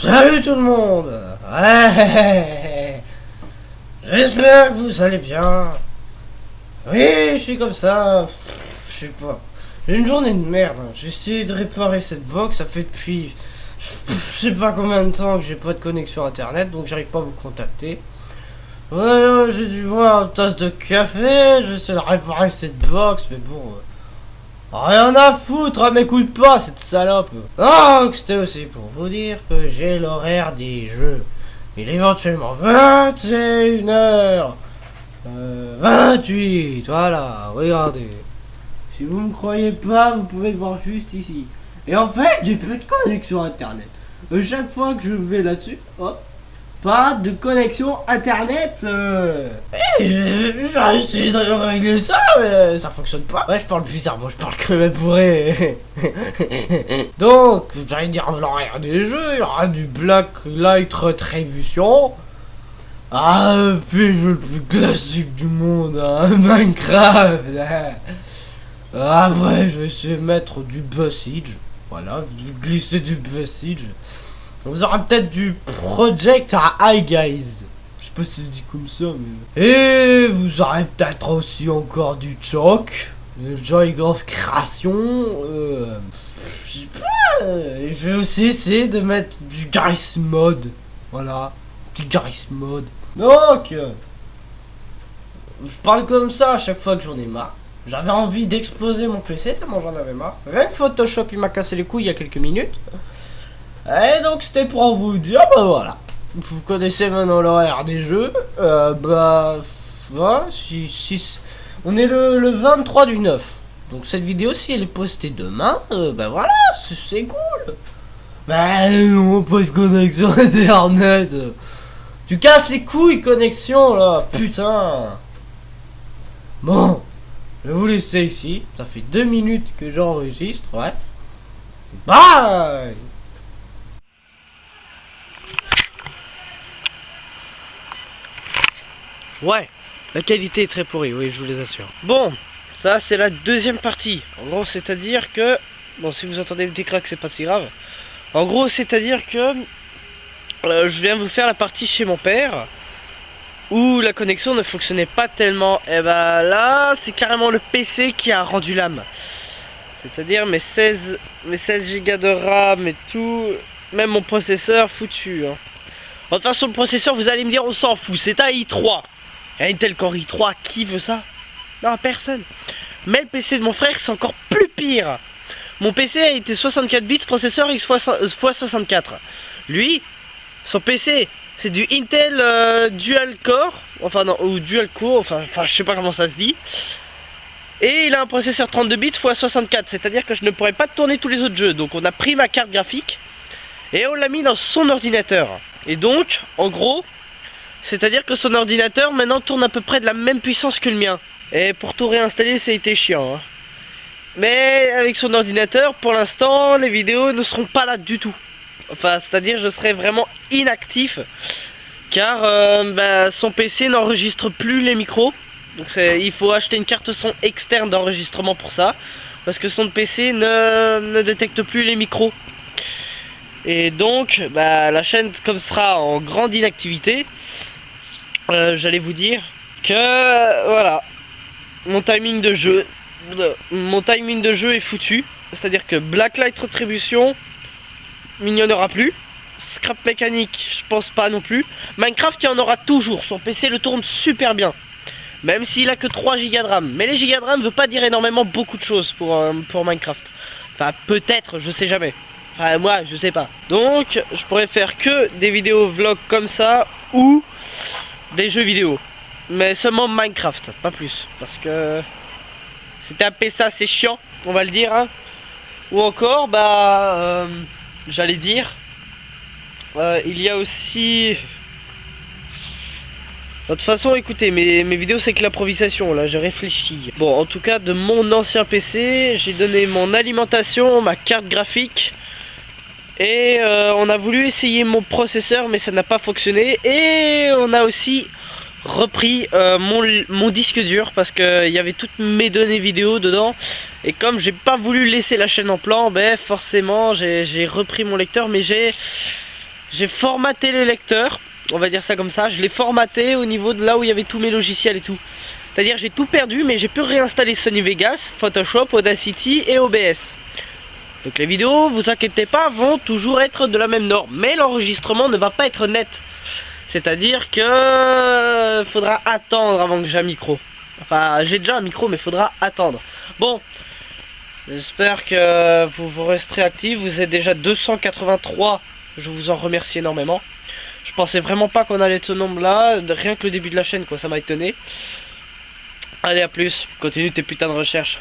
Salut tout le monde. Ouais. J'espère que vous allez bien. Oui, je suis comme ça. Je sais pas. J'ai une journée de merde. J'ai essayé de réparer cette box. Ça fait depuis je sais pas combien de temps que j'ai pas de connexion internet, donc j'arrive pas à vous contacter. Ouais, j'ai dû boire une tasse de café. J'essaie de réparer cette box, mais bon. Rien à foutre, elle m'écoute pas cette salope. Donc c'était aussi pour vous dire que j'ai l'horaire des jeux. Il est éventuellement 21h 28, voilà, regardez. Si vous me croyez pas, vous pouvez le voir juste ici. Et en fait, j'ai plus de connexion internet. Chaque fois que je vais là-dessus, hop, pas de connexion internet. J'ai essayé de régler ça, mais ça fonctionne pas. Ouais, je parle bizarrement, je parle que même bourré. Donc, j'allais dire l'horaire des jeux, il y aura du Blacklight Retribution. Ah, puis le jeu le plus classique du monde, hein, Minecraft. Après, je vais essayer de mettre du Bus-Siege. Voilà, glisser du Bus-Siege. Vous aurez peut-être du Project Hi Guys. Je sais pas si je dis comme ça, mais. Et vous aurez peut-être aussi encore du Choc. Le Joy of Création. Je sais pas. Je vais aussi essayer de mettre du Garry's Mod. Voilà. Du Garry's Mod. Donc. Je parle comme ça à chaque fois que j'en ai marre. J'avais envie d'exploser mon PC tellement j'en avais marre. Rien que Photoshop il m'a cassé les couilles il y a quelques minutes. Et donc c'était pour vous dire, bah voilà. Vous connaissez maintenant l'horaire des jeux. Voilà, on est le 23 du 9. Donc cette vidéo, si elle est postée demain, bah voilà, c'est cool. Mais non, pas de connexion internet. Tu casses les couilles, connexion là, putain. Bon, je vais vous laisser ici. Ça fait 2 minutes que j'enregistre, ouais. Bye. Ouais, la qualité est très pourrie, oui, je vous les assure. Bon, ça c'est la deuxième partie. En gros, c'est-à-dire que... Bon, si vous entendez le petit crack, c'est pas si grave. En gros, c'est-à-dire que... je viens vous faire la partie chez mon père, où la connexion ne fonctionnait pas tellement. Et bah là, c'est carrément le PC qui a rendu l'âme. C'est-à-dire mes 16 Go de RAM et tout, même mon processeur foutu. Hein. De toute façon, le processeur, vous allez me dire, on s'en fout, c'est un i3. Intel Core i3, qui veut ça? Non, personne. Mais le PC de mon frère, c'est encore plus pire. Mon PC a été 64 bits, processeur x64. Lui, son PC, c'est du Intel Dual Core, enfin non, ou Dual Core, enfin je sais pas comment ça se dit. Et il a un processeur 32 bits x64, c'est-à-dire que je ne pourrais pas tourner tous les autres jeux. Donc on a pris ma carte graphique et on l'a mis dans son ordinateur. Et donc, en gros, c'est-à-dire que son ordinateur maintenant tourne à peu près de la même puissance que le mien. Et pour tout réinstaller, ça a été chiant. Hein. Mais avec son ordinateur, pour l'instant, les vidéos ne seront pas là du tout. Enfin, c'est-à-dire je serai vraiment inactif. Car son PC n'enregistre plus les micros. Donc il faut acheter une carte son externe d'enregistrement pour ça. Parce que son PC ne détecte plus les micros. Et donc, la chaîne comme sera en grande inactivité, j'allais vous dire que voilà, mon timing de jeu est foutu. C'est-à-dire que Blacklight Retribution, il n'y en aura plus. Scrap mécanique, je pense pas non plus. Minecraft, il y en aura toujours. Son PC le tourne super bien. Même s'il a que 3 Go de RAM. Mais les Go de RAM ne veut pas dire énormément beaucoup de choses pour Minecraft. Enfin, peut-être, je sais jamais. Enfin, moi, je sais pas. Donc, je pourrais faire que des vidéos vlog comme ça ou des jeux vidéo. Mais seulement Minecraft, pas plus. Parce que c'est taper ça, c'est chiant, on va le dire. Hein. Ou encore, j'allais dire, il y a aussi... De toute façon, écoutez, mes vidéos c'est que l'improvisation, là, j'ai réfléchi. Bon, en tout cas, de mon ancien PC, j'ai donné mon alimentation, ma carte graphique. Et on a voulu essayer mon processeur, mais ça n'a pas fonctionné. Et on a aussi repris mon disque dur, parce qu'il y avait toutes mes données vidéo dedans. Et comme j'ai pas voulu laisser la chaîne en plan, forcément, j'ai repris mon lecteur, mais j'ai j'ai formaté le lecteur, on va dire ça comme ça. Je l'ai formaté au niveau de là où il y avait tous mes logiciels et tout. C'est-à-dire j'ai tout perdu, mais j'ai pu réinstaller Sony Vegas, Photoshop, Audacity et OBS. Donc les vidéos, vous inquiétez pas, vont toujours être de la même norme. Mais l'enregistrement ne va pas être net. C'est-à-dire que faudra attendre avant que j'ai un micro. Enfin, j'ai déjà un micro, mais faudra attendre. Bon, j'espère que vous resterez actifs. Vous êtes déjà 283. Je vous en remercie énormément. Je pensais vraiment pas qu'on allait être ce nombre-là. Rien que le début de la chaîne, quoi, ça m'a étonné. Allez, à plus. Continue tes putains de recherches.